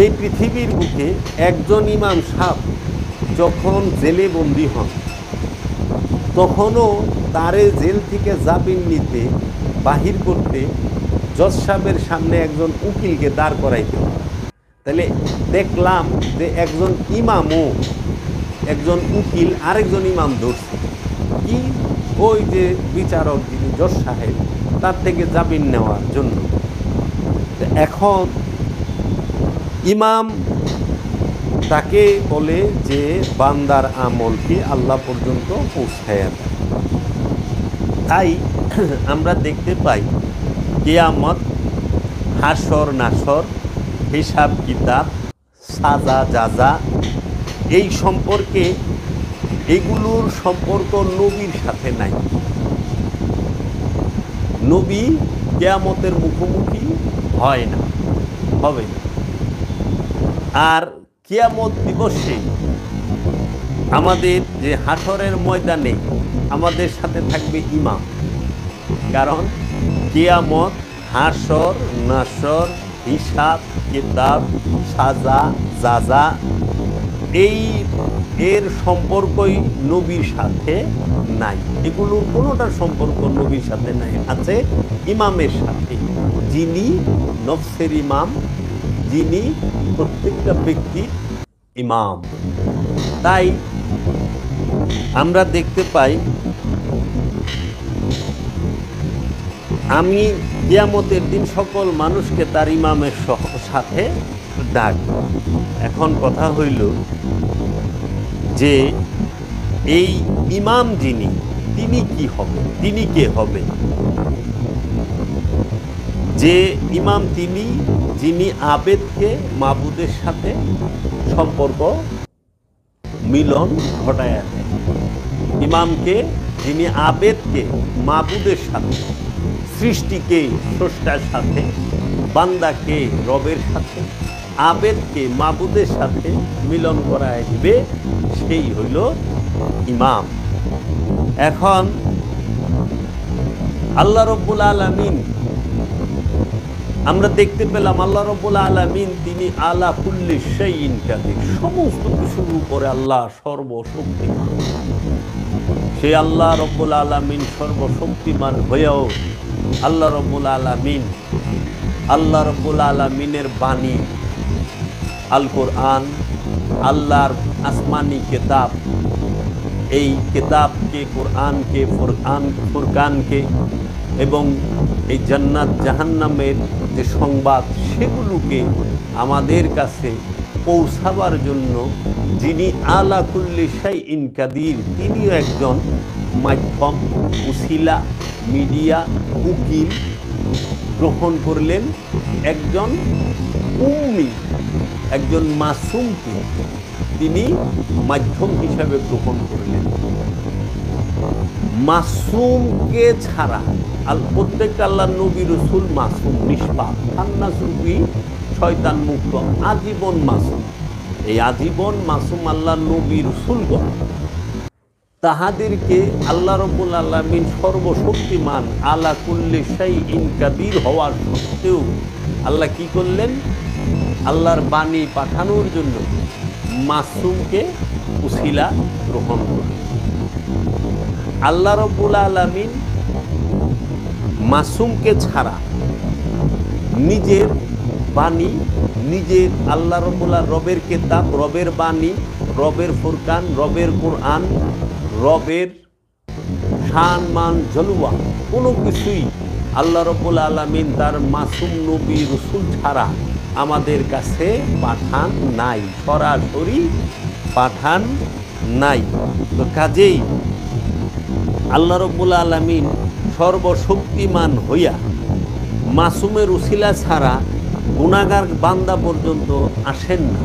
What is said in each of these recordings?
এই পৃথিবীর বুকে একজন ইমাম সাহেব যখন জেলে বন্দী হন, তখনও তারে জেল থেকে জামিন নিতে বাহির করতে জজ সাহেবের সামনে একজন উকিলকে দাঁড় করাইতে হয়। তাহলে দেখলাম যে একজন ইমামও একজন উকিল আরেকজন ইমাম ধরছে কি, ওই যে বিচারক যিনি জজ সাহেব তার থেকে জামিন নেওয়ার জন্য। এখন ইমাম তাকে বলে যে বান্দার আমলকে আল্লাহ পর্যন্ত পৌঁছায় দেয়। তাই আমরা দেখতে পাই কিয়ামত, হাসর নাসর, হিসাব কিতাব, সাজা জাজা, এই সম্পর্কে এগুলোর সম্পর্ক নবীর সাথে নাই। নবী কিয়ামতের মুখোমুখি হয় না, হবে না। আর কিয়ামত দিবসে আমাদের যে হাসরের ময়দানে আমাদের সাথে থাকবে ইমাম, কারণ কিয়ামত, হাসর নাসর, হিসাব কিতাব, সাজা জাজা, এর সম্পর্কই নবীর সাথে নাই। এগুলোর কোনোটার সম্পর্ক নবীর সাথে নাই, আছে ইমামের সাথে, যিনি নফসের ইমাম, যিনি প্রত্যেকটা ব্যক্তির ইমাম। তাই আমরা দেখতে পাই আমি কিয়ামতের দিন সকল মানুষকে তার ইমামের সাথে ডাকব। এখন কথা হইল যে এই ইমাম যিনি, তিনি কি হবে, তিনি কে হবে? যে ইমাম তিনি যিনি আবেদকে মাবুদের সাথে সম্পর্ক মিলন ঘটায় দেয়। ইমামকে যিনি আবেদকে মাবুদের সাথে, সৃষ্টিকে স্রষ্টার সাথে, বান্দাকে রবের সাথে, আবেদকে মাবুদের সাথে মিলন করায় দিবে, সেই হইল ইমাম। এখন আল্লাহ রব্বুল আলামিন, আমরা দেখতে পেলাম আল্লাহ রব্বুল আলামিন তিনি আলা কুল্লি শাইইন কাদির, সমস্ত কিছুর উপরে আল্লাহ সর্বশক্তিমান। সেই আল্লাহ রব্বুল আলামিন সর্বশক্তিমান হয়েও আল্লাহ রব্বুল আলামিনের বাণী আল কোরআন, আল্লাহর আসমানি কিতাব, এই কিতাবকে, কোরআনকে, ফুরকানকে এবং এই জান্নাত জাহান্নামের যে সংবাদ, সেগুলোকে আমাদের কাছে পৌঁছাবার জন্য যিনি আলা কুল্লি শাইইন কাদির, তিনিও একজন মাধ্যম, উসিলা, মিডিয়া, উকিল গ্রহণ করলেন। একজন উম্মি, একজন মাসুমকে তিনি মাধ্যম হিসাবে গ্রহণ করলেন। মাসুমকে ছাড়া প্রত্যেকটা আল্লাহ নবী রসুল মাসুম, নিষ্পাপ, খান্নাসুবি, শয়তান মুক্ত, আজীবন মাসুম। এই আজীবন মাসুম আল্লাহ নবী রসুলগণ, তাহাদেরকে আল্লাহ রব্বুল আলামিন সর্বশক্তিমান আলা কুল্লি শাইইন কাদির হওয়ার সত্ত্বেও আল্লাহ কি করলেন? আল্লাহর বাণী পাঠানোর জন্য মাসুমকে উসিলা গ্রহণ করলেন। আল্লাহ রব্বুল আলামিন মাসুমকে ছাড়া নিজের বাণী, নিজের আল্লাহ রবের কিতাব, রবের বাণী, রবের ফুরকান, রবের কোরআন, রবের শান মান জলওয়া, কোনো কিছুই আল্লাহ রব্বুল আলামিন তার মাসুম নবী রসুল ছাড়া আমাদের কাছে পাঠান নাই, সরাসরি পাঠান নাই। তো কাজেই আল্লাহ রব্বুল আলামিন সর্বশক্তিমান হইয়া মাসুমের উসিলা ছাড়া গুনাহগার বান্দা পর্যন্ত আসেন না।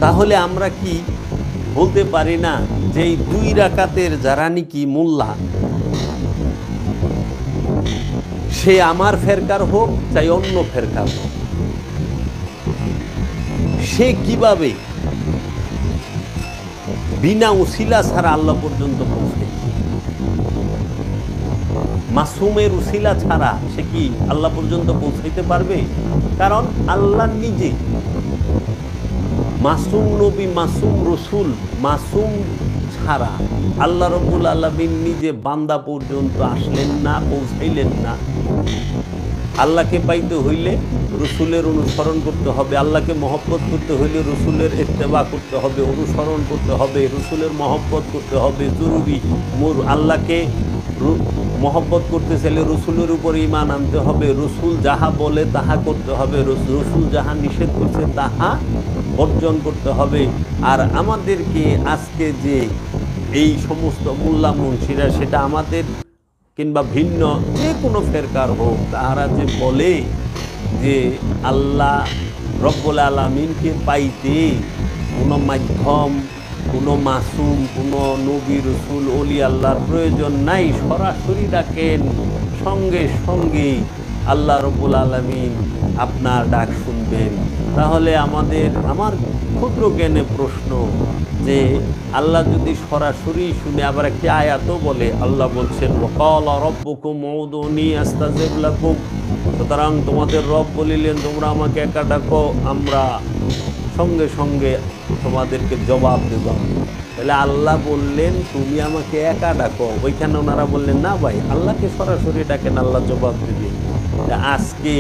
তাহলে আমরা কি বলতে পারি না যে এই 2 রাকাতের যারা নাকি মোল্লা, সে আমার ফেরকার হোক চাই অন্য ফেরকার হোক, সে কিভাবে বিনা উসিলা ছাড়া আল্লাহ পর্যন্ত পৌঁছে? মাসুমের উসিলা ছাড়া সে কি আল্লাহ পর্যন্ত পৌঁছাইতে পারবে? কারণ আল্লাহ নিজে মাসুম নবী, মাসুম রসুল, মাসুম ছাড়া আল্লাহ রাব্বুল আলামিন নিজে বান্দা পর্যন্ত আসলেন না, পৌঁছাইলেন না। আল্লাহকে পাইতে হইলে রসুলের অনুসরণ করতে হবে, আল্লাহকে মহব্বত করতে হইলে রসুলের ইত্তেবা করতে হবে, অনুসরণ করতে হবে, রসুলের মহব্বত করতে হবে জরুরি। আল্লাহকে মহব্বত করতে চাইলে রসুলের উপর ঈমান আনতে হবে, রসুল যাহা বলে তাহা করতে হবে, রসুল যাহা নিষেধ করছে তাহা বর্জন করতে হবে। আর আমাদেরকে আজকে যে এই সমস্ত মোল্লা মুন্সিরা, সেটা আমাদের কিংবা ভিন্ন যে কোনো ফেরকার হোক, তাহারা যে বলে যে আল্লাহ রব্বুল আলামিনকে পাইতে কোনো মাধ্যম, কোনো মাসুম, কোনো নবী রসুল ওলি আল্লাহর প্রয়োজন নাই, সরাসরি ডাকেন, সঙ্গে সঙ্গে আল্লাহ রব্বুল আলামিন আপনার ডাক শুনবেন। তাহলে আমার ক্ষুদ্র জ্ঞানে প্রশ্ন যে আল্লাহ যদি সরাসরি শুনে, আবার একটি আয়াতও বলে, আল্লাহ বলছেন ওয়াকালা রাব্বুকুম উদুনি আস্তাজিব লাকুম, সুতরাং তোমাদের রব বলিলেন তোমরা আমাকে একা ডাকো, আমরা সঙ্গে সঙ্গে তোমাদেরকে জবাব দেব। তাহলে আল্লাহ বললেন তুমি আমাকে একা ডাকো, ওইখানে ওনারা বললেন না ভাই আল্লাহকে সরাসরি ডাকেন, আল্লাহ জবাব দেবে। আজকে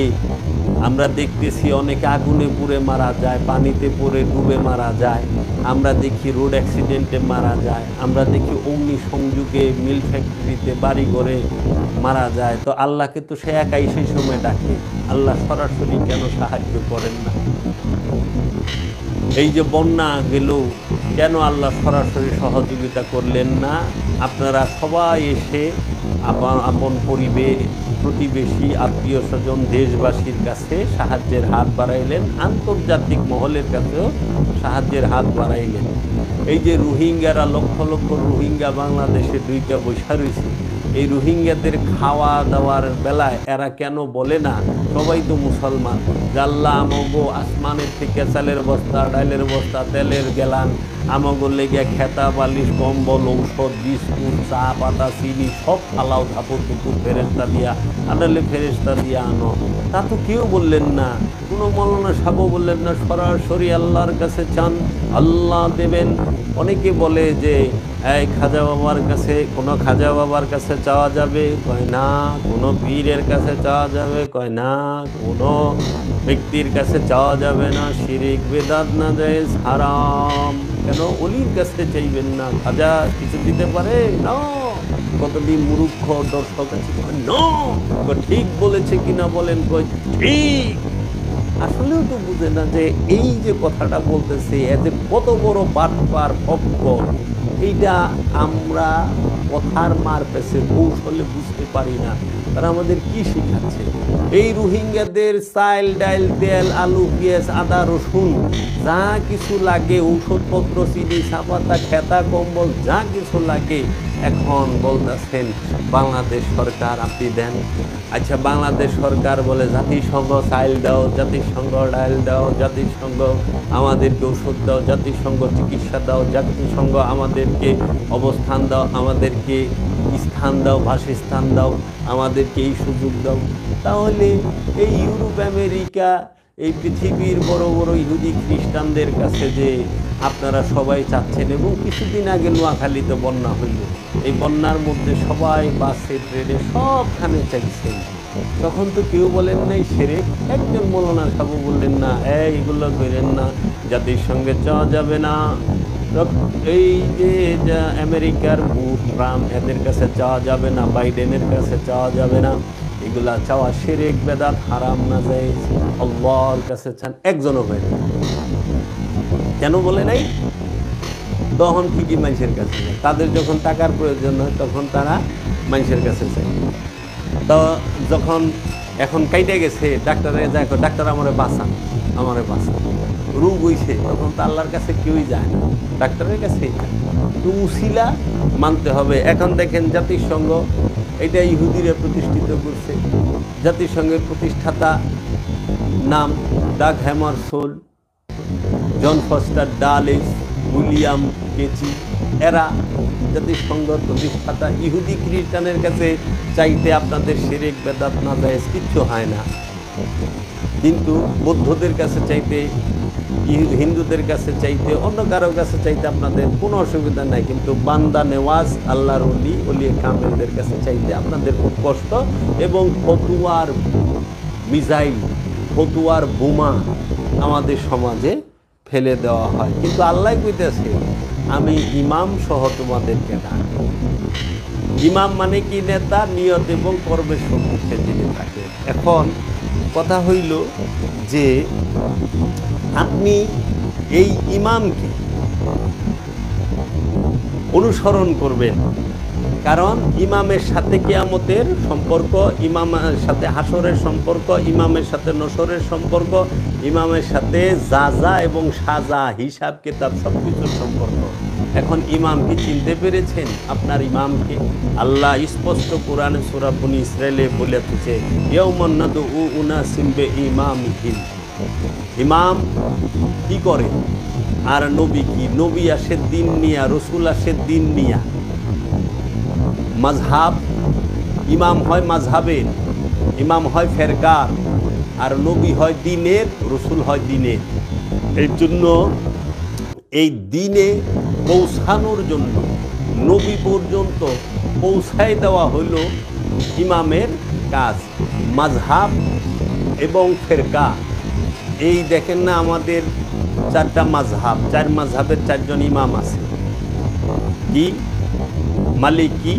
আমরা দেখতেছি অনেকে আগুনে পুড়ে মারা যায়, পানিতে পড়ে ডুবে মারা যায়, আমরা দেখি রোড অ্যাক্সিডেন্টে মারা যায়, আমরা দেখি অগ্নি সংযোগে মিল ফ্যাক্টরিতে বাড়ি ঘরে মারা যায়। তো আল্লাহকে তো সে একাই সেই সময় ডাকে, আল্লাহ সরাসরি কেন সাহায্য করেন না? এই যে বন্যা গেল, কেন আল্লাহ সরাসরি সহযোগিতা করলেন না? আপনারা সবাই এসে আপন পরিবেশ, প্রতিবেশী, আত্মীয় স্বজন, দেশবাসীর কাছে সাহায্যের হাত বাড়াইলেন, আন্তর্জাতিক মহলের কাছেও সাহায্যের হাত বাড়াইলেন। এই যে রোহিঙ্গারা, লক্ষ লক্ষ রোহিঙ্গা বাংলাদেশে দুইটা বৈশা রয়েছে, এই রোহিঙ্গাদের খাওয়া দাওয়ার বেলায় এরা কেন বলে না, সবাই তো মুসলমান, আল্লাহ আমগো আসমানের থেকে চালের বস্তা, ডালের বস্তা, তেলের গেলান, আমগো লেগে খেতা বালিশ, কম্বল, ঔষধ, বিস্কুট, চা পাতা, চিনি সব ফালাও, ধাপর টুকুর ফেরেস্তা দিয়া আনালে ফেরেস্তা দিয়া আনো। তা তো কেউ বললেন না, কোনো মৌলানা সাহেবও বললেন না, সরাসরি আল্লাহর কাছে চান, আল্লাহ দেবেন। অনেকে বলে যে এই খাজা বাবার কাছে, কোনো খাজা বাবার কাছে চাওয়া যাবে, কয় না। কোনো পীরের কাছে চাওয়া যাবে, কয় না। কোনো ব্যক্তির কাছে চাওয়া যাবে না, শিরিক, বেদাত, নাজায়েজ, হারাম। কেন অলির কাছে চাইবেন না? খাজা কিছু দিতে পারে না? কতদিন মূর্খ দর্শক আছে, ঠিক বলেছে কিনা বলেন, কয় ঠিক। আসলেও তো বুঝে না যে এই যে কথাটা বলতেছে এতে কত বড় বাটপার ফক্কর, এইটা আমরা কথার মার পেছে কৌশলে বুঝতে পারি না। তারা আমাদের কি শিখাচ্ছে? এই রোহিঙ্গাদের চাল, ডাল, তেল, আলু, পেঁয়াজ, আদা, রসুন যা কিছু লাগে, ঔষধপত্র, চিনি, চাপাতা, খেতা, কম্বল যা কিছু লাগে, এখন বলতেছেন বাংলাদেশ সরকার আপনি দেন। আচ্ছা, বাংলাদেশ সরকার বলে জাতিসংঘ চাল দাও, জাতিসংঘ ডাল দাও, জাতিসংঘ আমাদেরকে ওষুধ দাও, জাতিসংঘ চিকিৎসা দাও, জাতিসংঘ আমাদেরকে অবস্থান দাও, আমাদেরকে স্থান দাও, বাসস্থান দাও, আমাদেরকে এই সুযোগ দাও। তাহলে এই ইউরোপ, আমেরিকা, এই পৃথিবীর বড় বড় ইহুদি খ্রিস্টানদের কাছে যে আপনারা সবাই চাচ্ছেন, এবং কিছুদিন আগে নোয়াখালীতে বন্যা হইল, এই বন্যার মধ্যে সবাই বাসে, ট্রেনে সবখানে চাইছেন, তখন তো কেউ বলেন নাই শিরক। একজন মৌলানা সাহেব বললেন না, এগুলো করেন না, জাতির সঙ্গে চাওয়া যাবে না। এই যে আমেরিকার বুশ, ট্রাম্প, এদের কাছে চাওয়া যাবে না, বাইডেনের কাছে চাওয়া যাবে না, এগুলা চাওয়া শিরক, বেদাত, হারাম, নাজায়েজ। আল্লাহর কাছে চান। একজনও হয় কেন বলে নাই? তখন ঠিকই মানুষের কাছে যায়, তাদের যখন টাকার প্রয়োজন হয় তখন তারা মানুষের কাছে চায়। তো যখন এখন কাইটে গেছে, ডাক্তারে যায়, ডাক্তার আমারে বাঁচান, আমারে বাঁচান, রোগ হইছে, তখন তো আল্লাহর কাছে কেউই যায় না, ডাক্তারের কাছেই যায়। তো উসিলা মানতে হবে। এখন দেখেন জাতিসংঘ, এটা ইহুদিরা প্রতিষ্ঠিত করছে। জাতিসংঘের প্রতিষ্ঠাতা নাম ডাগ হ্যামারশোল্ড, জন ফস্টার ডালেস, উইলিয়াম কেচি, এরা জাতিসংঘের প্রতিষ্ঠাতা। ইহুদি খ্রিস্টানের কাছে চাইতে আপনাদের শিরক, বেদাত, নাজায়েজ কিচ্ছু হয় না, কিন্তু বৌদ্ধদের কাছে চাইতে হিন্দুদের কাছে চাইতে, অন্য কারো কাছে চাইতে আপনাদের কোনো অসুবিধা নাই, কিন্তু বান্দা নেওয়াজ আল্লাহর ওলিয়ে কামেলদের কাছে চাইতে আপনাদের খুব কষ্ট। এবং ফতুয়ার মিসাইল, ফতুয়ার বোমা আমাদের সমাজে ফেলে দেওয়া হয়, কিন্তু আল্লাহ কইতেছে আমি ইমাম সহ তোমাদেরকে ডাকব। ইমাম মানে কি? নেতা, নিয়ত এবং কর্মের সম্মুখে যিনি থাকে। এখন কথা হইল যে আপনি এই ইমামকে অনুসরণ করবেন, কারণ ইমামের সাথে কিয়ামতের সম্পর্ক, ইমামের সাথে হাসরের সম্পর্ক, ইমামের সাথে নসরের সম্পর্ক, ইমামের সাথে জাযা এবং সাজা, হিসাব কিতাব সব কিছুর সম্পর্ক। এখন ইমামকে চিনতে পেরেছেন? আপনার ইমামকে আল্লাহ স্পষ্ট কোরআনে সূরা বনী ইসরাঈলে বলেছে, ইয়াউমান নাদউ উনাসিম বিইমামিহিম। ইমাম কি করে আর নবী কি? নবী আসে দিন নিয়া, রসুল আসে দিন নিয়া। মাযহাব, ইমাম হয় মাযহাবের, ইমাম হয় ফেরকার, আর নবী হয় দ্বীনের, রসুল হয় দ্বীনের। এর জন্য এই দ্বীনে পৌঁছানোর জন্য নবী পর্যন্ত পৌঁছায় দেওয়া হলো ইমামের কাজ। মাযহাব এবং ফেরকা, এই দেখেন না আমাদের চারটা মাযহাব, চার মাযহাবের চারজন ইমাম আছে। কি? মালিকি,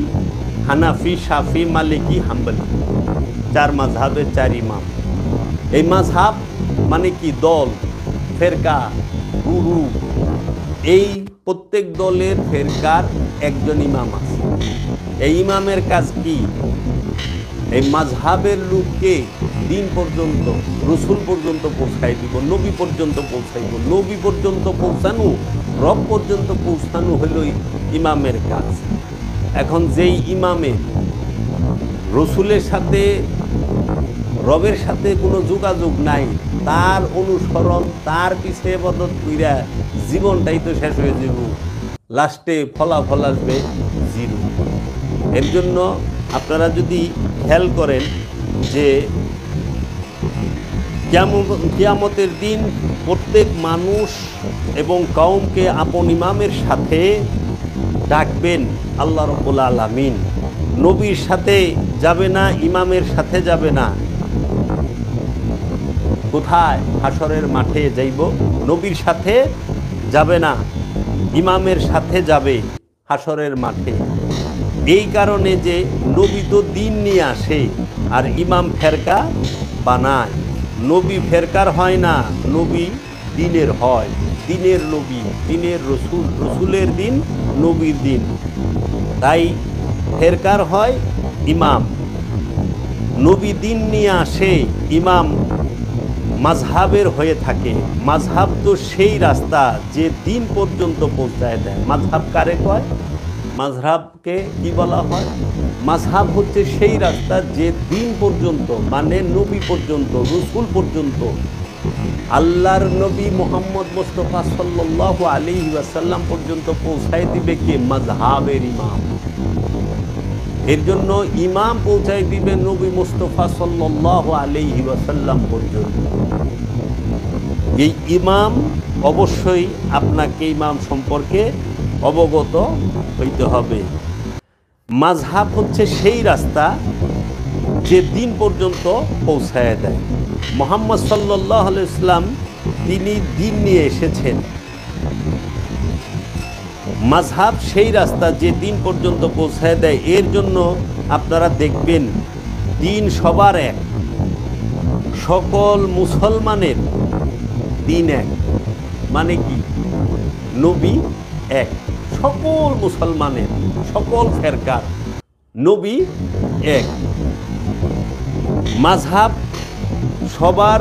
হানাফি, শাফি, মালিকি, হাম্বলি, চার মাযহাবের চার ইমাম। এই মাযহাব মানে কি? দল, ফেরকা, গুরু। এই প্রত্যেক দলের ফেরকার একজন ইমাম আছে। এই ইমামের কাজ কি? এই মাযহাবের লোককে দিন পর্যন্ত, রসুল পর্যন্ত পৌঁছাই দিব, নবী পর্যন্ত পৌঁছাইব। নবী পর্যন্ত পৌঁছানো, রব পর্যন্ত পৌঁছানো হলো ইমামের কাজ। এখন যেই ইমামের রসুলের সাথে, রবের সাথে কোনো যোগাযোগ নাই, তার অনুসরণ, তার পিছে ইবাদত কইরা জীবনটাই তো শেষ হয়ে যাব, লাস্টে ফলাফল আসবে জিরো। এর জন্য আপনারা যদি খেয়াল করেন যে কিয়ামতের দিন প্রত্যেক মানুষ এবং কওমকে আপন ইমামের সাথে ডাকবেন আল্লাহ রাব্বুল আলামিন। নবীর সাথে যাবে না, ইমামের সাথে যাবে না। কোথায়? হাসরের মাঠে যাইব। নবীর সাথে যাবে না, ইমামের সাথে যাবে হাসরের মাঠে। এই কারণে যে নবী তো দিন নিয়ে আসে আর ইমাম ফেরকা বানায়। নবী ফেরকার হয় না, নবী দিনের হয়, দিনের নবী, দিনের রসুল, রসুলের দিন, নবীর দিন। তাই ফেরকার হয় ইমাম, নবী দিন নিয়ে আসে, ইমাম মাযহাবের হয়ে থাকে। মাযহাব তো সেই রাস্তা যে দিন পর্যন্ত পৌঁছায় দেয়। মাযহাব কারে কয়? মাযহাবকে কি বলা হয়? মাযহাব হচ্ছে সেই রাস্তা যে দিন পর্যন্ত, মানে নবী পর্যন্ত, রসুল পর্যন্ত, আল্লাহর নবী মুহাম্মদ মুস্তাফা সাল্লাল্লাহু আলাইহি ওয়াসাল্লাম পর্যন্ত পৌঁছায় দিবে কে? মাযহাবের ইমাম। এর জন্য ইমাম পৌঁছায় দিবে নবী মুস্তাফা সাল্লাল্লাহু আলাইহি ওয়াসাল্লাম পর্যন্ত। এই ইমাম অবশ্যই আপনাকে ইমাম সম্পর্কে অবগত হইতে হবে। মাযহাব হচ্ছে সেই রাস্তা যে দিন পর্যন্ত পৌঁছায় দেয়। মুহাম্মদ সাল্লাল্লাহু আলাইহি ওয়াসাল্লাম তিনি দিন নিয়ে এসেছেন। মাযহাব সেই রাস্তা যে দিন পর্যন্ত পৌঁছায় দেয়। এর জন্য আপনারা দেখবেন দিন সবার এক, সকল মুসলমানের দিন এক। মানে কি? নবী এক, সকল মুসলমানের, সকল ফেরকার নবী এক। মাযহাব সবার,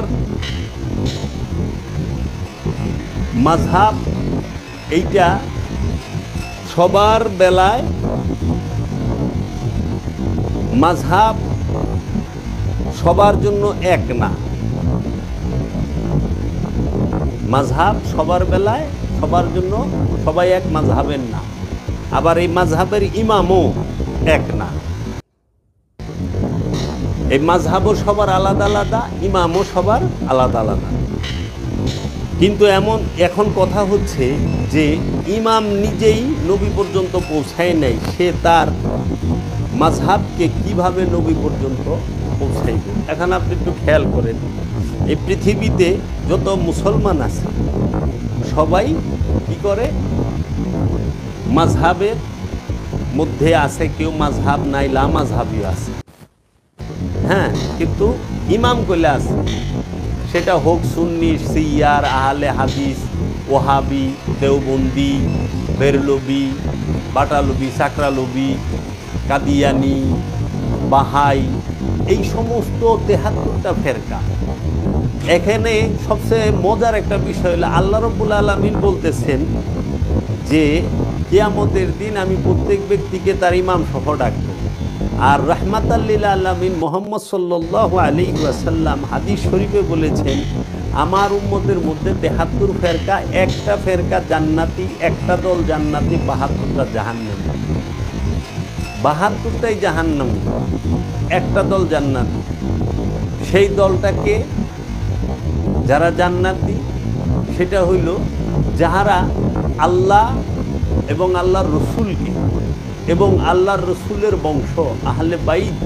মাযহাব এইটা সবার বেলায়, মাযহাব সবার জন্য এক না। মাযহাব সবার বেলায়, সবার জন্য, সবাই এক মাযহাবের না। আবার এই মাযহাবের ইমামও এক না। এই মাযহাবও সবার আলাদা আলাদা, ইমামও সবার আলাদা আলাদা। কিন্তু এখন কথা হচ্ছে যে ইমাম নিজেই নবী পর্যন্ত পৌঁছায় নাই, সে তার মাযহাবকে কিভাবে নবী পর্যন্ত পৌঁছাইব। এখন আপনি একটু খেয়াল করেন, এই পৃথিবীতে যত মুসলমান আছে সবাই কি করে, মাযহাবের মধ্যে আছে, কেউ মাযহাব নাই, লা মাযহাবিও আছে, হ্যাঁ, কিন্তু ইমাম কইলে আছে, সেটা হোক সুন্নি, সিয়ার, আহলে হাদিস, ওহাবি, দেওবন্দি, বেরলবি, বাটালবি, সাকরালবি, কাদিয়ানি, বাহাই, এই সমস্ত ৭৩টা ফেরকা। এখানে সবচেয়ে মজার একটা বিষয় হলো আল্লাহ রাব্বুল আলামিন বলতেছেন যে কিয়ামতের দিন আমি প্রত্যেক ব্যক্তিকে তার ইমাম সহ ডাকব। আর রাহমাতাল লিল আলামিন মুহাম্মদ সাল্লাল্লাহু আলাইহি ওয়াসাল্লাম হাদিস শরীফে বলেছেন, আমার উম্মতের মধ্যে ৭৩ ফেরকা, একটা ফেরকা জান্নাতি, একটা দল জান্নাতি, ৭২টা জাহান্নামী। ৭২টাই জাহান্নামী, একটা দল জান্নাতি। সেই দলটাকে যারা জান্নাতি সেটা হইল যাহারা আল্লাহ এবং আল্লাহর রসুলকে এবং আল্লাহর রসুলের বংশ আহলে বাইত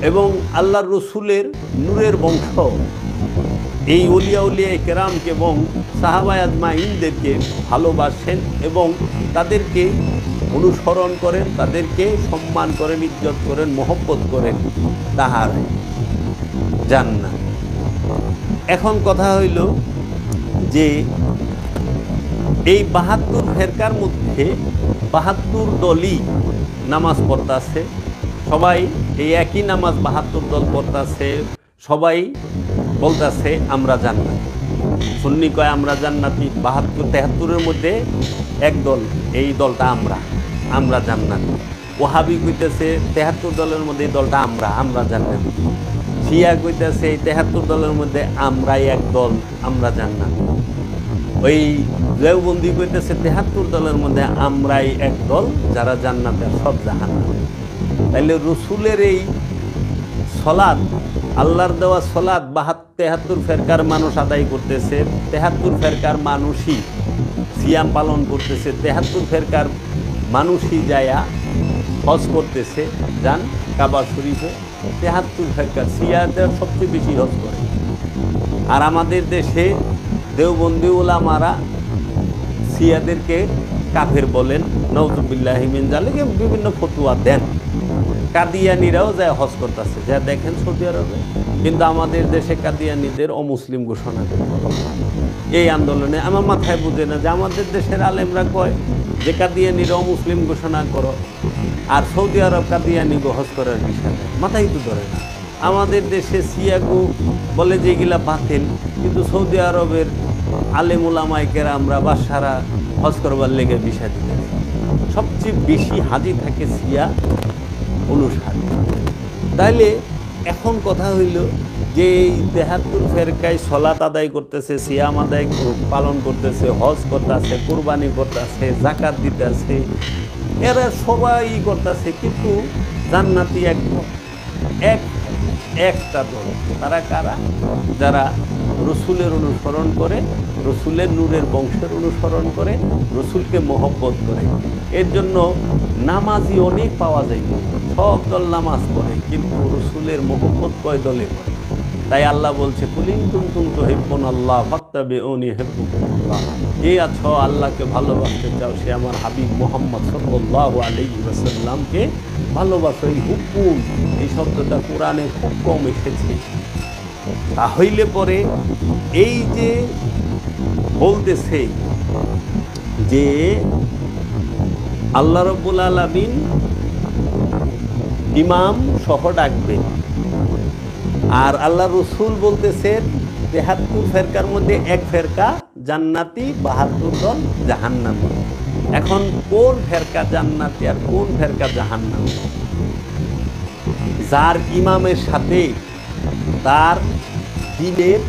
এবং আল্লাহর রসুলের নূরের বংশ, এই ওলিয়া উলিয়া কেরামকে এবং সাহাবায়ে আজমাইনদেরকে ভালোবাসেন এবং তাদেরকে অনুসরণ করেন, তাদেরকে সম্মান করেন, ইজ্জত করেন, মহব্বত করেন, তাহার জান্নাত। এখন কথা হইল যে এই ৭২ ফেরকার মধ্যে ৭২ দলই নামাজ পড়তাছে, সবাই এই একই নামাজ ৭২ দল পড়তাছে, সবাই বলতাছে আমরা জান্নাতি। সুন্নি কয় আমরা জান্নাতি, ৭২-৭৩-এর মধ্যে এক দল, এই দলটা আমরা জান্নাতি। ওহাবি কইতেছে ৭৩ দলের মধ্যে এই দলটা আমরা জান্নাতি। শিয়া কইতেছে এই ৭৩ দলের মধ্যে আমরাই এক দল, আমরা জান্নাতি। ওই দেওবন্দি কইতেছে ৭৩ দলের মধ্যে আমরাই এক দল, যারা জান্নাতের সব জাহান্নামী। তাইলে রসুলের এই সলাৎ, আল্লাহর দেওয়া সলাৎ ৭৩ ফেরকার মানুষ আদায় করতেছে, ৭৩ ফেরকার মানুষই সিয়াম পালন করতেছে, ৭৩ ফেরকার মানুষই যায়া হজ করতেছে, যান কাবা শরীফে। ৭৩ ফেরকার শিয়াদের সবচেয়ে বেশি হজ করে। আর আমাদের দেশে দেওবন্দি উলামারা শিয়াদেরকে কাফের বলেন, নাউযুবিল্লাহি মিন যালিক, বিভিন্ন ফতোয়া দেন। কাদিয়ানিরাও যায় হজ করতেছে, যা দেখেন সৌদি আরবে। কিন্তু আমাদের দেশে কাদিয়ানিদের অমুসলিম ঘোষণা করে। এই আন্দোলনে আমার মাথায় বুঝে না যে আমাদের দেশের আলেমরা কয় যে কাদিয়ানিরা অমুসলিম ঘোষণা করো, আর সৌদি আরব কাদিয়ানি হজ করার বিষয় মাথায় তো ধরে না। আমাদের দেশে সিয়াগু বলে যে এগুলা বাতিল, কিন্তু সৌদি আরবের আলেম উলামায়ে কেরামরা বা সারা হজ করবার লেগে বিষয় দিতে। সবচেয়ে বেশি হাজি থাকে সিয়া অনুসারী। তাইলে এখন কথা হইল যে এই ৭৩ ফেরকায় সলাত আদায় করতেছে, সিয়াম আদায় পালন করতেছে, হজ করতেছে, কুরবানি করতেছে, যাকাত দিতেছে, এরা সবাই করতেছে, কিন্তু জান্নাতি একটা দল। তারা কারা? যারা রসুলের অনুসরণ করে, রসুলের নূরের বংশের অনুসরণ করে, রসুলকে মহব্বত করে। এর জন্য নামাজি অনেক পাওয়া যায়, সব দল নামাজ পড়ে, কিন্তু রসুলের মহব্বত কয় দলে করে। তাই আল্লাহ বলছে, কুল ইন কুনতুম তুহিব্বুনাল্লাহ ফাত্তাবিউনি ইউহিব্বুকুমুল্লাহ। এই আছো আল্লাহকে ভালোবাসতে চাও, সে আমার হাবিব মুহাম্মদ সাল্লাল্লাহু আলাইহি ওয়াসাল্লামকে ভালোবাসো। এই হুকুম, এই শব্দটা কোরআনে খুব কম এসেছে। তাহলে পরে এই যে বলতেছে যে আল্লাহ রাব্বুল আলামিন ইমাম সহ ডাকবেন, আর আল্লাহ রসুল বলতেছেন ৭৩ ফেরকার মধ্যে এক ফেরকা জান্নাতি, ৭২ দল জাহান্নামী। এখন কোন ফেরকা জান্নাতি আর কোন ফেরকা জাহান্নামী? যার ইমামের সাথে তার দ্বীনের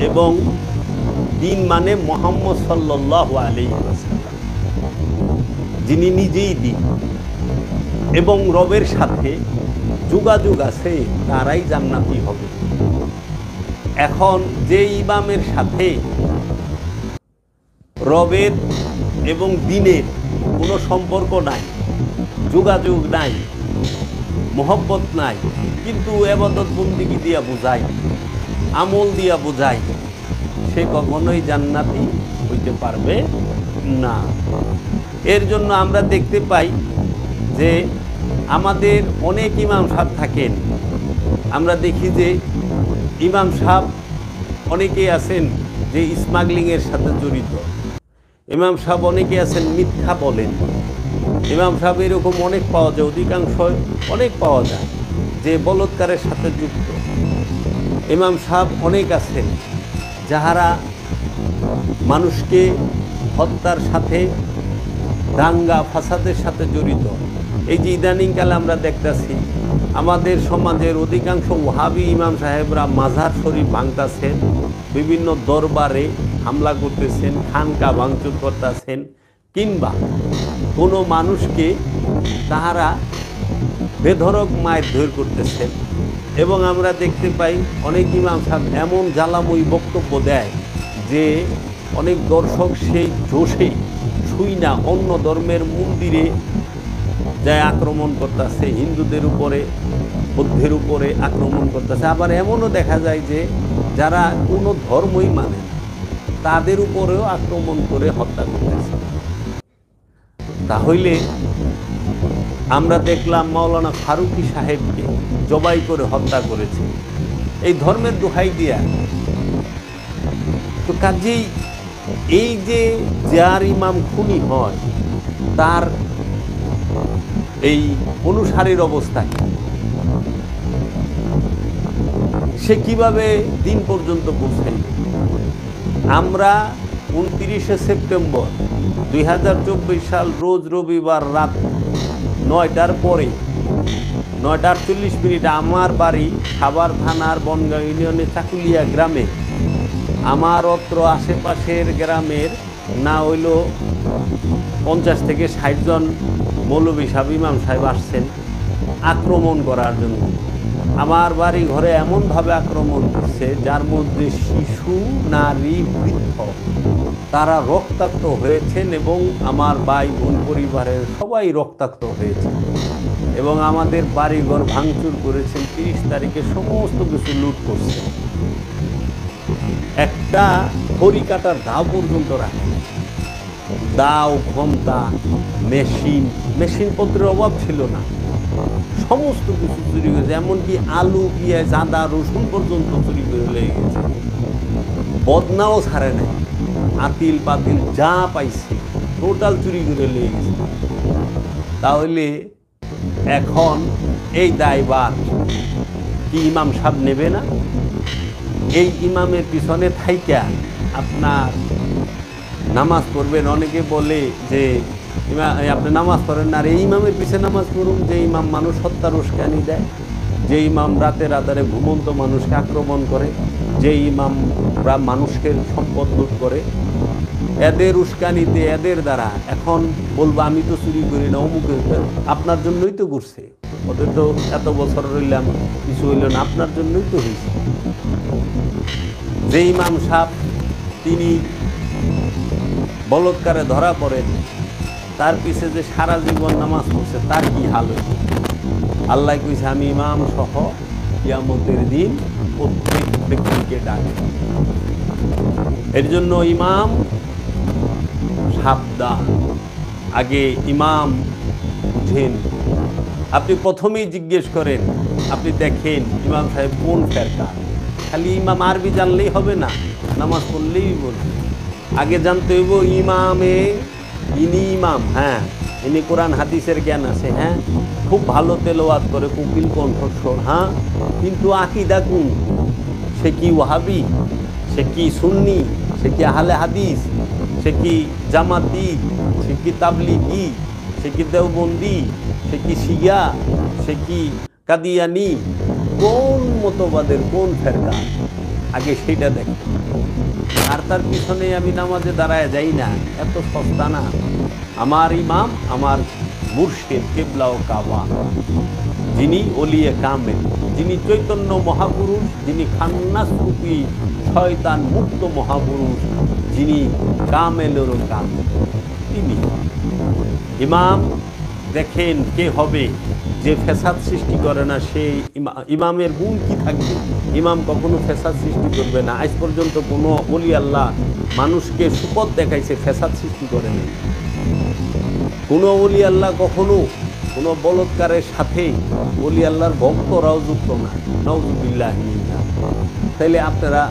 এবং দ্বীন মানে মুহাম্মদ সাল্লাল্লাহু আলাইহি ওয়াসাল্লাম, যিনি নিজেই দ্বীন এবং রবের সাথে যোগাযোগ আছে, তারাই জান্নাতি হবে। এখন যে ইমামের সাথে রবের এবং দিনের কোনো সম্পর্ক নাই, যোগাযোগ নাই, মোহব্বত নাই, কিন্তু এবাদত বন্দিগি দিয়া বুঝায়, আমল দিয়া বুঝায়, সে কখনোই জান্নাতি হইতে পারবে না। এর জন্য আমরা দেখতে পাই যে আমাদের অনেক ইমাম সাহেব থাকেন, আমরা দেখি যে ইমাম সাহেব অনেকেই আছেন যে স্মাগলিংয়ের সাথে জড়িত, ইমাম সাহেব অনেকে আছেন মিথ্যা বলেন, ইমাম সাহেব এরকম অনেক পাওয়া যায়, অধিকাংশ অনেক পাওয়া যায় যে বলৎকারের সাথে যুক্ত। ইমাম সাহেব অনেক আছেন যাহারা মানুষকে হত্যার সাথে, দাঙ্গা ফাসাদের সাথে জড়িত। এই যে ইদানিংকালে আমরা দেখতেছি আমাদের সমাজের অধিকাংশ ওয়াহাবি ইমাম সাহেবরা মাজার শরীফ ভাঙতেছেন, বিভিন্ন দরবারে হামলা করতেছেন, খানকা ভাঙচুর করতেছেন, কিংবা কোনো মানুষকে তাহারা বেধড়ক মারধর করতেছেন। এবং আমরা দেখতে পাই অনেক ইমাম সাহেব এমন জ্বালাময়ী বক্তব্য দেয় যে অনেক দর্শক সেই জোশে শুই না অন্য ধর্মের মন্দিরে যায় আক্রমণ করতেছে, হিন্দুদের উপরে, বৌদ্ধের উপরে আক্রমণ করতেছে। আবার এমনও দেখা যায় যে যারা কোনো ধর্মই মানে না তাদের উপরেও আক্রমণ করে হত্যা করতেছে। তাহলে আমরা দেখলাম মাওলানা ফারুকী সাহেবকে জবাই করে হত্যা করেছে এই ধর্মের দোহাই দিয়া। তো কাজেই এই যে যার ইমাম খুনি হয় তার এই অনুসারীর অবস্থা কি, সে কিভাবে দিন পর্যন্ত পৌঁছাইল? আমরা 29শে সেপ্টেম্বর 2024 সাল রোজ রবিবার রাত 9টার পরে 9:48 আমার বাড়ি সাভার থানার বনগাঁ ইউনিয়নের চাকুলিয়া গ্রামে, আমার অত্র আশেপাশের গ্রামের না হইল 50 থেকে 60 জন মৌলভী সাহেব, ইমাম সাহেব আসছেন আক্রমণ করার জন্য। আমার বাড়ি ঘরে এমনভাবে আক্রমণ করছে যার মধ্যে শিশু, নারী, বৃদ্ধ তারা রক্তাক্ত হয়েছেন এবং আমার ভাই বোন পরিবারের সবাই রক্তাক্ত হয়েছে। এবং আমাদের বাড়িঘর ভাঙচুর করেছেন, 30 তারিখে সমস্ত কিছু লুট করছে। একটা খড়ি কাটার দাও পর্যন্ত রাখে, দাও, ঘন্টা, মেশিনপত্রের অভাব ছিল না, সমস্ত কিছু চুরি করেছে। এমনকি আলু, পেঁয়াজ, আদা, রসুন পর্যন্ত চুরি করে লেগে গেছে। বদনাও ছাড়ে নাই, আতিল পাতিল যা পাইছে টোটাল চুরি করে লেগে গেছে। তাহলে এখন এই দায়ভার কি ইমাম সাহেব নেবে না? এই ইমামের পিছনে থাইকা আপনার নামাজ পড়বেন। অনেকে বলে যে আপনি নামাজ পড়েন না, আর এই ইমামের পিছনে নামাজ পড়ুন যে ইমাম মানুষ হত্যার উস্কানি দেয়, যে ইমাম রাতের আধারে ঘুমন্ত মানুষকে আক্রমণ করে, যে ইমামরা মানুষকে সম্পদ লুট করে, এদের উস্কানিতে, এদের দ্বারা এখন বলবো আমি তো চুরি করি না, অমুক আপনার জন্যই তো করছে, ওদের তো এত বছর রইলাম কিছু হইল না, আপনার জন্যই তো হয়েছে। যে ইমাম সাহেব তিনি বলৎকারে ধরা পড়েন, তার পিছে যে সারা জীবন নামাজ পড়ছে তার কি হাল হইল? আল্লাহ কইছে আমি ইমাম সহ কিয়ামতের দিন প্রত্যেক ব্যক্তিকে ডাকে। এর জন্য ইমাম সাবধান, আগে ইমাম বুঝেন। আপনি প্রথমেই জিজ্ঞেস করেন, আপনি দেখেন ইমাম সাহেব কোন ফেরকা। খালি ইমাম আরবি জানলেই হবে না, নামাজ পড়লেই বলবে। আগে জানতে হইব ইমামে, ইনি ইমাম, হ্যাঁ ইনি কোরআন হাদিসের জ্ঞান আছে, হ্যাঁ খুব ভালো তেলাওয়াত করে, কোকিল কণ্ঠস্বর, হ্যাঁ কিন্তু আকীদা কোন? সে কি ওয়াহাবি, সে কি সুন্নি, সে কি আহলে হাদিস, সে কি জামাতি, সে কি তাবলিগি, সে কি দেওবন্দি, সে কি শিয়া, সে কি কাদিয়ানি, কোন মতবাদের কোন ফেরকা? আগে সেইটা দেখ। আর তার পিছনে আমি নামাজে দাঁড়ায় যাই না, এত সস্তা না। আমার ইমাম, আমার মুর্শিদ, কিবলা ও কাবা, যিনি ওলিয়ে কামেল, যিনি চৈতন্য মহাপুরুষ, যিনি খান্নাস রূপী শয়তান মুক্ত মহাপুরুষ, যিনি কামেলেরও কামেল, তিনি ইমাম। দেখেন কে হবে যে ফ্যাসাদ সৃষ্টি করে না, সেই ইমামের গুণ কি থাকবে? ইমাম কখনো ফ্যাসাদ সৃষ্টি করবে না। আজ পর্যন্ত কোনো ওলি আল্লাহ মানুষকে সুপথ দেখাইছে, ফ্যাসাদ সৃষ্টি করে নাই। কোনো ওলি আল্লাহ কখনো কোনো বলৎকারের সাথে ওলি আল্লাহর ভক্তরাও যুক্ত না, নাউযুবিল্লাহ। তাইলে আপনারা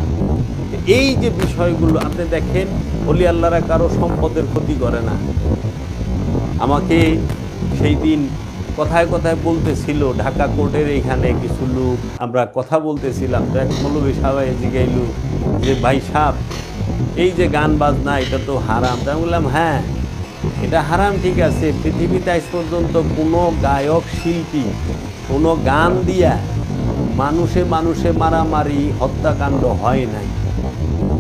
এই যে বিষয়গুলো আপনি দেখেন, ওলি আল্লাহরা কারো সম্পদের ক্ষতি করে না। আমাকে সেই দিন কথায় কথায় বলতেছিল, ঢাকা কোর্টের এইখানে কিছু লোক, আমরা কথা বলতেছিলাম, তো এক মৌলভী সাহেব জিগাইল যে ভাই সাহেব, এই যে গান বাজনা এটা তো হারাম। তাই বললাম হ্যাঁ এটা হারাম, ঠিক আছে। পৃথিবীতে আজ পর্যন্ত কোনো গায়ক শিল্পী কোনো গান দিয়া মানুষে মানুষে মারামারি হত্যাকাণ্ড হয় নাই।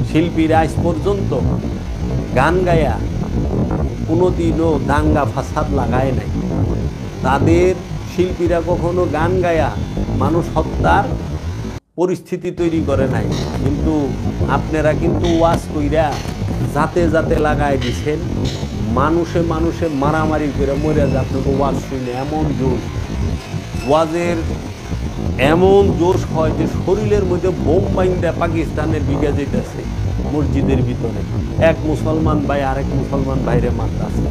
শিল্পীরা আজ পর্যন্ত গান গায়া কোনোদিনও দাঙ্গা ফাসাদ লাগায় নাই। তাদের শিল্পীরা কখনো গান গায়া মানুষ হত্যার পরিস্থিতি তৈরি করে নাই। কিন্তু আপনারা কিন্তু ওয়াজ কইরা যাতে যাতে লাগাই দিছেন, মানুষে মানুষে মারামারি করে মরে যায়। আপনাকে ওয়াজ শুনে এমন জোশ, ওয়াজের এমন জোশ হয় যে শরীরের মধ্যে বোম বাইন্দা পাকিস্তানের বিঘা যেতেছে মসজিদের ভিতরে। এক মুসলমান ভাই আরেক মুসলমান ভাইরে মারতেছে,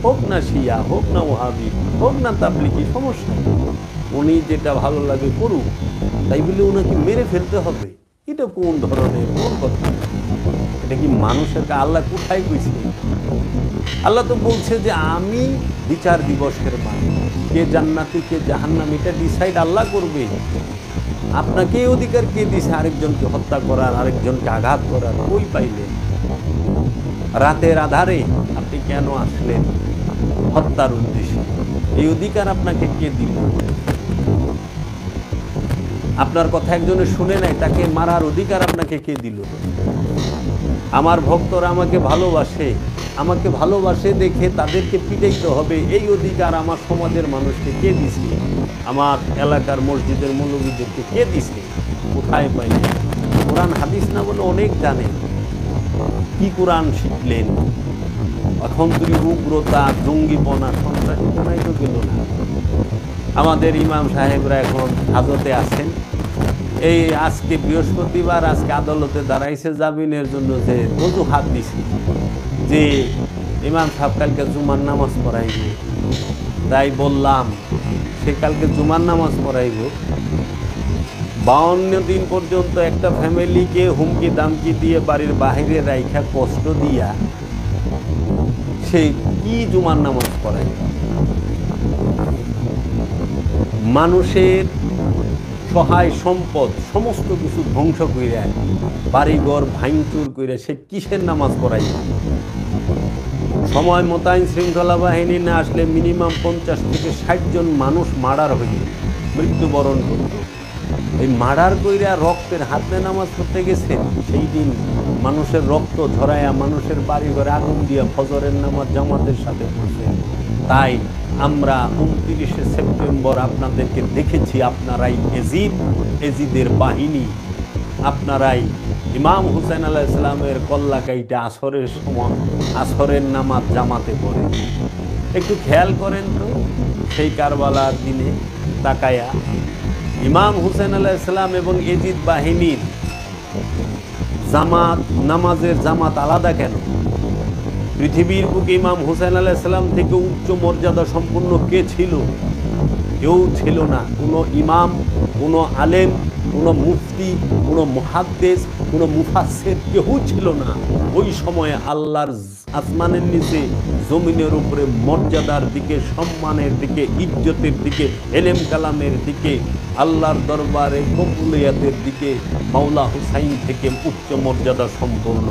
হোক না শিয়া, হোক না ওহাবি, হোক না তাবলিগি, সমস্যা। উনি যেটা ভালো লাগে করুক, তাই বলে ওনাকে মেরে ফেলতে হবে? এটা কোন ধরনের, কোন কথা? এটা কি মানুষের? আল্লাহ কোথায় কইছে? আল্লাহ তো বলছে যে আমি বিচার দিবসের মালিক, কে জান্নাতি কে জাহান্নামী এটা ডিসাইড আল্লাহ করবে। আপনাকে এই অধিকার কে দিছে আরেকজনকে হত্যা করার, আরেকজনকে আঘাত করার? কই পাইলেন? রাতের আধারে আপনি কেন আসলেন হত্যার উদ্দেশ্যে? এই অধিকার আপনাকে কে দিল? আপনার কথা একজনে শুনে নাই, তাকে মারার অধিকার আপনাকে কে দিল? আমার ভক্তরা আমাকে ভালোবাসে, আমাকে ভালোবাসে দেখে তাদেরকে পিটাইতে হবে, এই অধিকার আমার সমাজের মানুষকে কে দিছে? আমার এলাকার মসজিদের মৌলবীদেরকে কে দিছে? কোথায় পাইলেন? কোরআন হাদিস না বলে অনেক জানেন, কি কোরআন শিখলেন? এখন তুই উগ্রতা, জঙ্গিপনা, সন্ত্রাসীপনাই তো গেল না। আমাদের ইমাম সাহেবরা এখন হাজতে আছেন। এই আজকে বৃহস্পতিবার, আজকে আদালতে দাঁড়াইছে জামিনের জন্য, যে অজুহাত দিছে যে ইমাম সাহেব কালকে জুমার নামাজ পড়াইব। তাই বললাম সে কালকে জুমার নামাজ পড়াইব, 52 দিন পর্যন্ত একটা ফ্যামিলিকে হুমকি দামকি দিয়ে বাড়ির বাহিরে রাইখা কষ্ট দিয়া সে কি জুমার নামাজ পড়াই? মানুষের সহায় সম্পদ সমস্ত কিছু ধ্বংস কইরা, বাড়িঘর ভাঙচুর কইরা সে কিসের নামাজ পড়াই? সময় মতো আইন শৃঙ্খলা বাহিনী না আসলে মিনিমাম 50 থেকে 60 জন মানুষ মার্ডার হইত, মৃত্যুবরণ করত। এই মার্ডার কইরা রক্তের হাতে নামাজ পড়তে গেছে, সেই দিন মানুষের রক্ত ঝরাইয়া মানুষের বাড়ি ঘরে আগুন দিয়া ফজরের নামাজ জামাতের সাথে পড়ছে। তাই আমরা 29শে সেপ্টেম্বর আপনাদেরকে দেখেছি, আপনারাই এজিদের বাহিনী, আপনারাই ইমাম হুসাইন আলাইহিস সালামের কল্লা কাইটা আসরের সময় আসরের নামাজ জামাতে পড়ে। একটু খেয়াল করেন তো, সেই কারবালার দিনে তাকায়া ইমাম হুসাইন আলাইহিস সালাম এবং এজিদ বাহিনীর জামাত, নামাজের জামাত আলাদা কেন? পৃথিবীর বুকে ইমাম হুসাইন আলাইহিস সালাম থেকে উচ্চ মর্যাদা সম্পন্ন কে ছিল? কেউ ছিল না। কোনো ইমাম, কোনো আলেম, কোনো মুফতি, কোনো মুহাদ্দিস, কোনো মুফাসসির কেউ ছিল না। ওই সময়ে আল্লাহর আসমানের নিচে জমিনের উপরে মর্যাদার দিকে, সম্মানের দিকে, ইজ্জতের দিকে, এলেম কালামের দিকে, আল্লাহর দরবারে কবুলিয়াতের দিকে মাওলা হুসাইন থেকে উচ্চ মর্যাদা সম্পন্ন।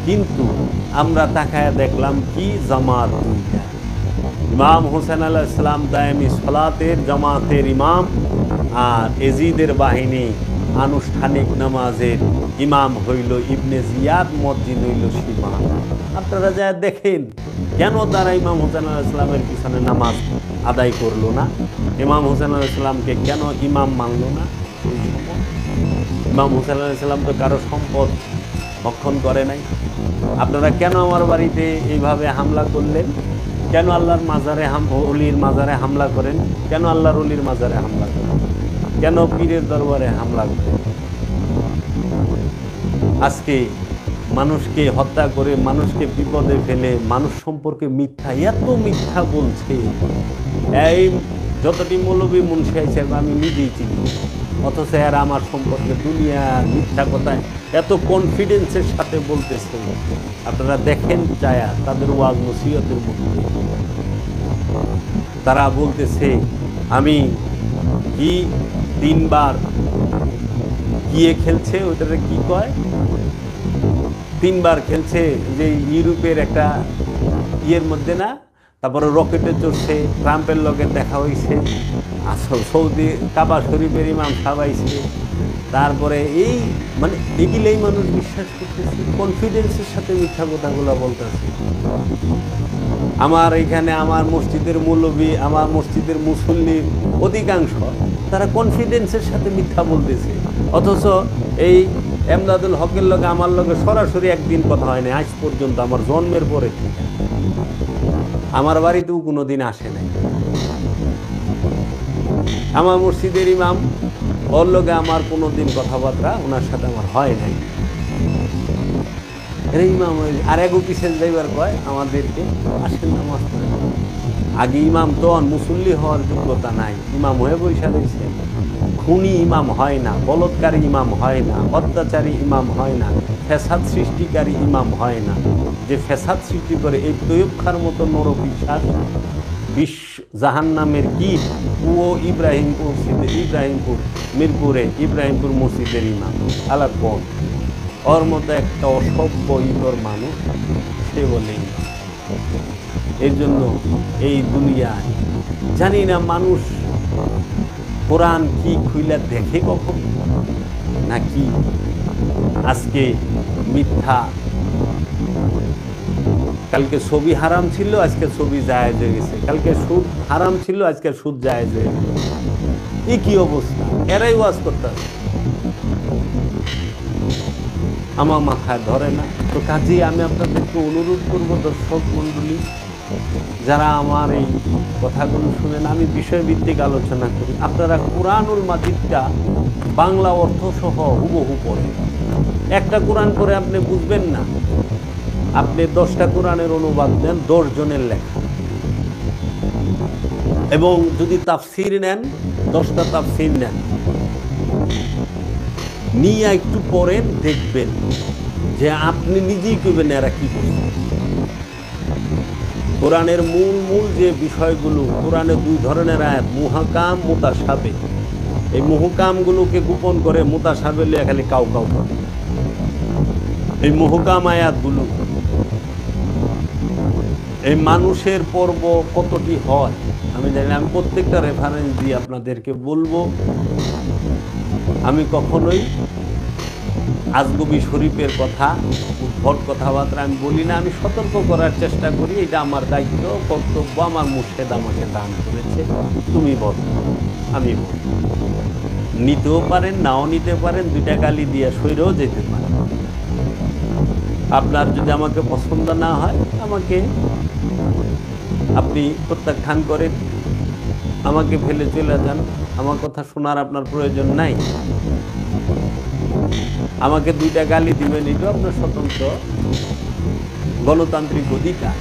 কিন্তু আমরা তাকায় দেখলাম কি? জামাত দুইটা। ইমাম হুসাইন আলাইহিস সালাম দায়েমি সালাতের জামাতের ইমাম, আর এজিদের বাহিনী আনুষ্ঠানিক নামাজের ইমাম হইল ইবনে জিয়াদ, মসজিদ হইল সীমা। আপনারা যা দেখেন, কেন তারা ইমাম হুসাইন আলাইহিস সালামের পিছনে নামাজ আদায় করলো না? ইমাম হুসাইন আলাইহিস সালামকে কেন ইমাম মানলো না? ইমাম হুসাইন আলাইহিস সালাম তো কারো সম্পদ ভক্ষণ করে নাই। আপনারা কেন আমার বাড়িতে এইভাবে হামলা করলেন? কেন আল্লাহর মাজারে অলির মাজারে হামলা করেন? কেন আল্লাহর অলির মাজারে হামলা করেন? কেন পীরের দরবারে হামলা করেন? আজকে মানুষকে হত্যা করে, মানুষকে বিপদে ফেলে, মানুষ সম্পর্কে মিথ্যা, এত মিথ্যা বলছে। এই যতটি মৌলবী মুন্সি সাহেব আমি নিজেই চিনি, অথচ এরা আমার সম্পর্কে দুনিয়া মিথ্যা কথায় এত কনফিডেন্সের সাথে বলতেছে। আপনারা দেখেন চায়া তাদের ওয়াজ নসিহতের মধ্যে তারা বলতেছে আমি কি 3 বার গিয়ে খেলছে, ওইটারে কি কয়, 3 বার খেলছে যে ইউরোপের একটা ইয়ের মধ্যে না, তারপরে রকেটে চড়ছে, ট্রাম্পের লগে দেখা হয়েছে, সৌদি কাবা শরীফের ইমাম খাওয়াইছে, তারপরে এই মানে এগুলোই মানুষ বিশ্বাস করতেছে, কনফিডেন্সের সাথে মিথ্যা কথাগুলো বলতেছে। আমার এখানে আমার মসজিদের মৌলবী, আমার মসজিদের মুসল্লি অধিকাংশ তারা কনফিডেন্সের সাথে মিথ্যা বলতেছে, অথচ এই এমদাদুল হকের লগে আমার লগে সরাসরি একদিন কথা হয় না আজ পর্যন্ত, আমার জন্মের পরে থেকে। আমার বাড়িতেও কোনোদিন আসে নাই। আমার মসজিদের ইমাম, ওর লগে আমার কোনোদিন কথাবার্তা ওনার সাথে আমার হয় নাই। ইমাম আর এক অফিসের যাইবার কয় আমাদেরকে, আসেন নামাজ পড়ে। আগে ইমাম তো মুসল্লি হওয়ার যোগ্যতা নাই, ইমাম হয়ে বৈশা রয়েছে। খুনি ইমাম হয় না, বলৎকারী ইমাম হয় না, অত্যাচারী ইমাম হয় না, ফ্যাসাদ সৃষ্টিকারী ইমাম হয় না। যে ফ্যাসাদ সৃষ্টি করে এই তৈয়ব খার মতো নরপিশাচ জাহান্নামের কীট, ও ইব্রাহিমপুর মসজিদের ইমাম আলাপ কোন ওর মতো একটা অসভ্য ইতর মানুষ, সে বলে ইমাম। এর জন্য এই দুনিয়ায় জানি না মানুষ কোরআন কি খুইলা দেখে কখন নাকি আজকে মিথ্যা। কালকে ছবি হারাম ছিল, আজকে ছবি জায়েজ হয়ে গেছে। কালকে সুদ হারাম ছিল, আজকে সুদ জায়েজ হয়ে গেছে। এই কি অবস্থা? এরাই ওয়াজ করতে আছে, আমার মাথায় ধরে না। তো কাজেই আমি আপনাদেরকে অনুরোধ করব, দর্শক মণ্ডলী যারা আমার এই কথাগুলো শুনেন, আমি বিষয়ভিত্তিক আলোচনা করি, আপনারা কুরআনুল মাজিদটা বাংলা অর্থ সহ হুবহু পড়েন। একটা কোরআন পড়ে আপনি বুঝবেন না, আপনি 10টা কোরআনের অনুবাদ দেন, 10 জনের লেখা। এবং যদি তাফসির নেন, 10টা তাফসির নেন, নিয়ে একটু পড়েন, দেখবেন যে আপনি নিজেই কইবেন এরা কি করছে। কোরআনের মূল যে বিষয়গুলো, কোরআনে 2 ধরনের আয়াত, মুহাকাম, মুতাশাবিহ। এই মুহকামগুলোকে গোপন করে মুতাশাবিহ লিয়ে খালি কাউ কাউ করে। এই মুহকাম আয়াতগুলো এই মানুষের পর্ব কতটি হয় আমি জানি না, আমি প্রত্যেকটা রেফারেন্স দিয়ে আপনাদেরকে বলবো। আমি কখনোই আজগবি শরীফের কথা, উদ্ভট কথাবার্তা আমি বলি না। আমি সতর্ক করার চেষ্টা করি, এটা আমার দায়িত্ব, কর্তব্য, আমার মুর্শিদ আমাকে দান করেছে। তুমি বল, আমি বল। নিতেও পারেন, নাও নিতে পারেন, 2টা গালি দিয়ে সইরেও যেতে পারেন। আপনার যদি আমাকে পছন্দ না হয়, আমাকে আপনি প্রত্যাখ্যান করেন, আমাকে ফেলে চলে যান, আমার কথা শোনার আপনার প্রয়োজন নাই। আমাকে 2টা গালি দিবেন, এটাও আপনার স্বতন্ত্র গণতান্ত্রিক অধিকার।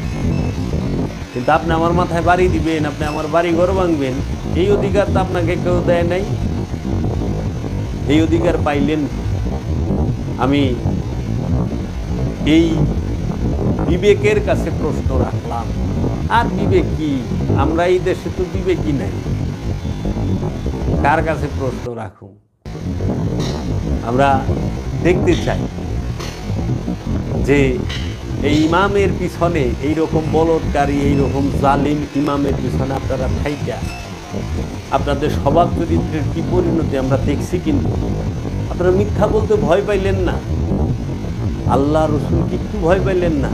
কিন্তু আপনি আমার মাথায় বাড়ি দিবেন, আপনি আমার বাড়ি ঘর ভাঙবেন, এই অধিকার তো আপনাকে কেউ দেয় নাই। এই অধিকার পাইলেন। আমি এই বিবেকের কাছে প্রশ্ন রাখলাম, আর বিবেক কি? আমরা এই দেশে তো বিবেকই নাই, কার কাছে প্রশ্ন রাখুন? আমরা দেখতে চাই যে এই ইমামের পিছনে, এইরকম বলৎকারী, এইরকম জালিম ইমামের পিছনে আপনারা থাইকা আপনাদের স্বভাব চরিত্রের কি পরিণতি আমরা দেখছি। কিন্তু আপনারা মিথ্যা বলতে ভয় পাইলেন না, আল্লাহ রসুল কি একটু ভয় পাইলেন না?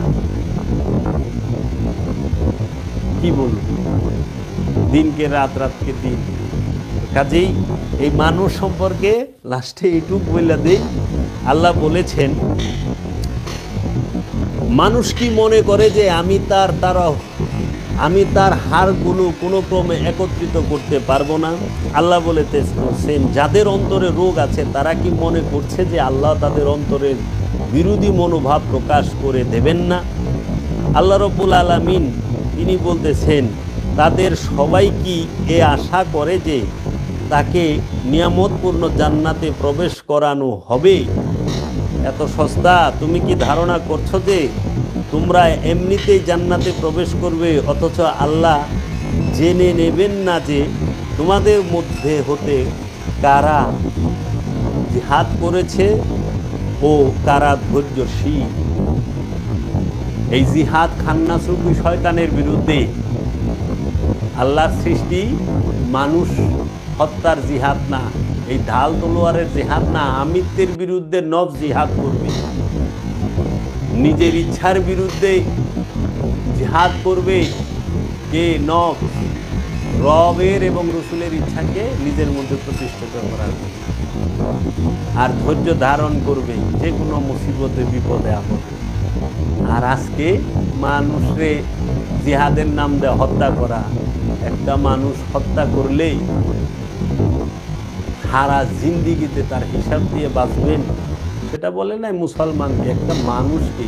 কি বলুন, দিনকে রাত, রাতকে দিন। কাজেই এই মানুষ সম্পর্কে লাস্টে এইটুক বলে দেই, আল্লাহ বলেছেন মানুষ কি মনে করে যে আমি তার হাড়গুলো কোনো ক্রমে একত্রিত করতে পারবো না। আল্লাহ বলেছেন যাদের অন্তরে রোগ আছে তারা কি মনে করছে যে আল্লাহ তাদের অন্তরের বিরোধী মনোভাব প্রকাশ করে দেবেন না। আল্লাহ রাব্বুল আলামিন তিনি বলতেছেন তাদের সবাই কি এ আশা করে যে তাকে নিয়ামতপূর্ণ জান্নাতে প্রবেশ করানো হবে? এত সস্তা? তুমি কি ধারণা করছো যে তোমরা এমনিতেই জান্নাতে প্রবেশ করবে, অথচ আল্লাহ জেনে নেবেন না যে তোমাদের মধ্যে হতে কারা জিহাদ করেছে ও কারা ধৈর্যশীল। এই জিহাদ খান্নাসরূপী শয়তানের বিরুদ্ধে, আল্লাহর সৃষ্টি মানুষ হত্যার জিহাদ না, এই ঢাল তলোয়ারের জিহাদ না, আমিত্বের বিরুদ্ধে নফস জিহাদ করবে, নিজের ইচ্ছার বিরুদ্ধে জিহাদ করবে কে? নফস, রবের এবং রসুলের ইচ্ছাকে নিজের মধ্যে প্রতিষ্ঠিত করার জন্য। আর ধৈর্য ধারণ করবে যে কোনো মুসিবতে বিপদে আপদে। আর আজকে মানুষরে জিহাদের নাম দিয়ে হত্যা করা, একটা মানুষ হত্যা করলেই সারা জিন্দিগিতে তার হিসাব দিয়ে বাঁচবেন, সেটা বলে নাই মুসলমানকে। একটা মানুষকে,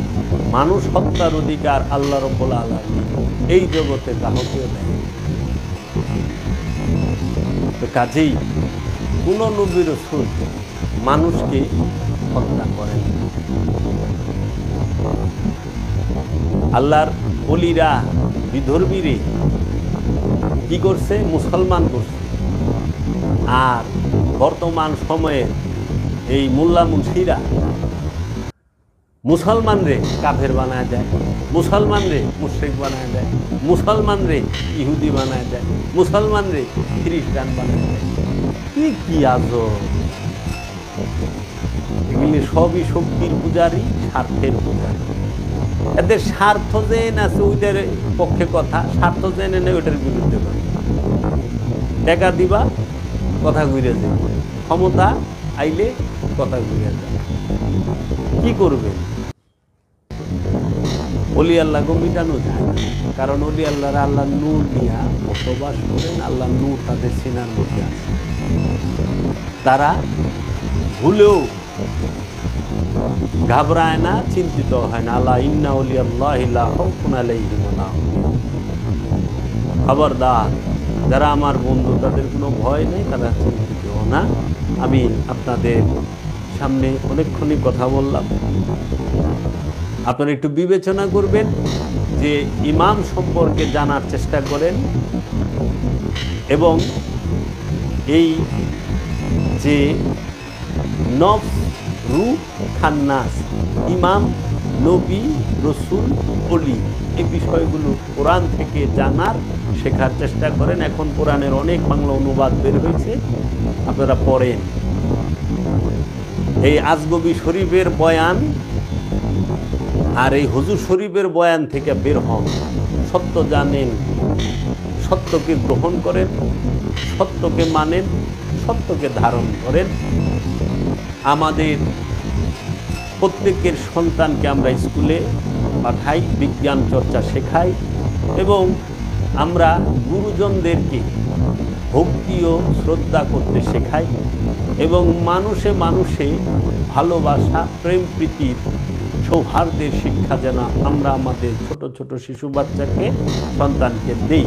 মানুষ হত্যার অধিকার আল্লাহ রাব্বুল আলামিন এই জগতে কাউকে দেয়। তো কাজেই কোন নবী রাসূল মানুষকে হত্যা করেন। আল্লাহর ওলিরা বিধর্মীরে কি করছে? মুসলমান করছে। আর বর্তমান সময়ে এই মোল্লা মুন্সিরা মুসলমানরে কাফের বানায় দেয়, মুসলমানরে মুশরিক বানায় দেয়, মুসলমানরে ইহুদি বানায় দেয়, মুসলমানরে খ্রিস্টান বানায় দেয়। কি আজব! এগুলি সবই শক্তির পূজারী, স্বার্থের পূজারী। এদের স্বার্থ জেন আছে ওইটার পক্ষে কথা, স্বার্থ জেনে নেই ওইটার বিরুদ্ধে কথা। টাকা দিবা, কথা ঘুরে যায়, ক্ষমতা আইলে কথা ঘুরে যায়। কি করবে? অলি আল্লাহকে মিটানো যায় না, কারণ অলি আল্লাহরা আল্লাহ নূর দিয়া বসবাস করেন, আল্লাহ নূর তাদের সিনার মধ্যে আছে। তারা ভুলেও ঘাবড়ায় না, চিন্তিত হয় না। আল্লাহ ইন্না আউলিয়াল্লাহি লা খাউফুন আলাইহিম ওয়া লা হুম ইয়াহজানুন। খবরদার, যারা আমার বন্ধু তাদের কোনো ভয় নেই, তারা চিন্তিত না। আমি আপনাদের সামনে অনেকক্ষণই কথা বললাম, আপনারা একটু বিবেচনা করবেন, যে ইমাম সম্পর্কে জানার চেষ্টা করেন, এবং এই যে নফস, রূহ, খান্নাস, ইমাম, নবী, রসুল, অলি, এই বিষয়গুলো কোরআন থেকে জানার, শেখার চেষ্টা করেন। এখন কোরআনের অনেক বাংলা অনুবাদ বের হয়েছে, আপনারা পড়েন। এই আজগবি শরীফের বয়ান আর এই হুজুর শরীফের বয়ান থেকে বের হন, সত্য জানেন, সত্যকে গ্রহণ করেন, সত্যকে মানেন, সত্যকে ধারণ করেন। আমাদের প্রত্যেকের সন্তানকে আমরা স্কুলে পাঠাই, বিজ্ঞান চর্চা শেখাই, এবং আমরা গুরুজনদেরকে ভক্তি ও শ্রদ্ধা করতে শেখাই, এবং মানুষে মানুষে ভালোবাসা, প্রেম, প্রীতির, সৌহার্দ্যের শিক্ষা যেন আমরা আমাদের ছোট ছোট শিশু বাচ্চাকে, সন্তানকে দেই।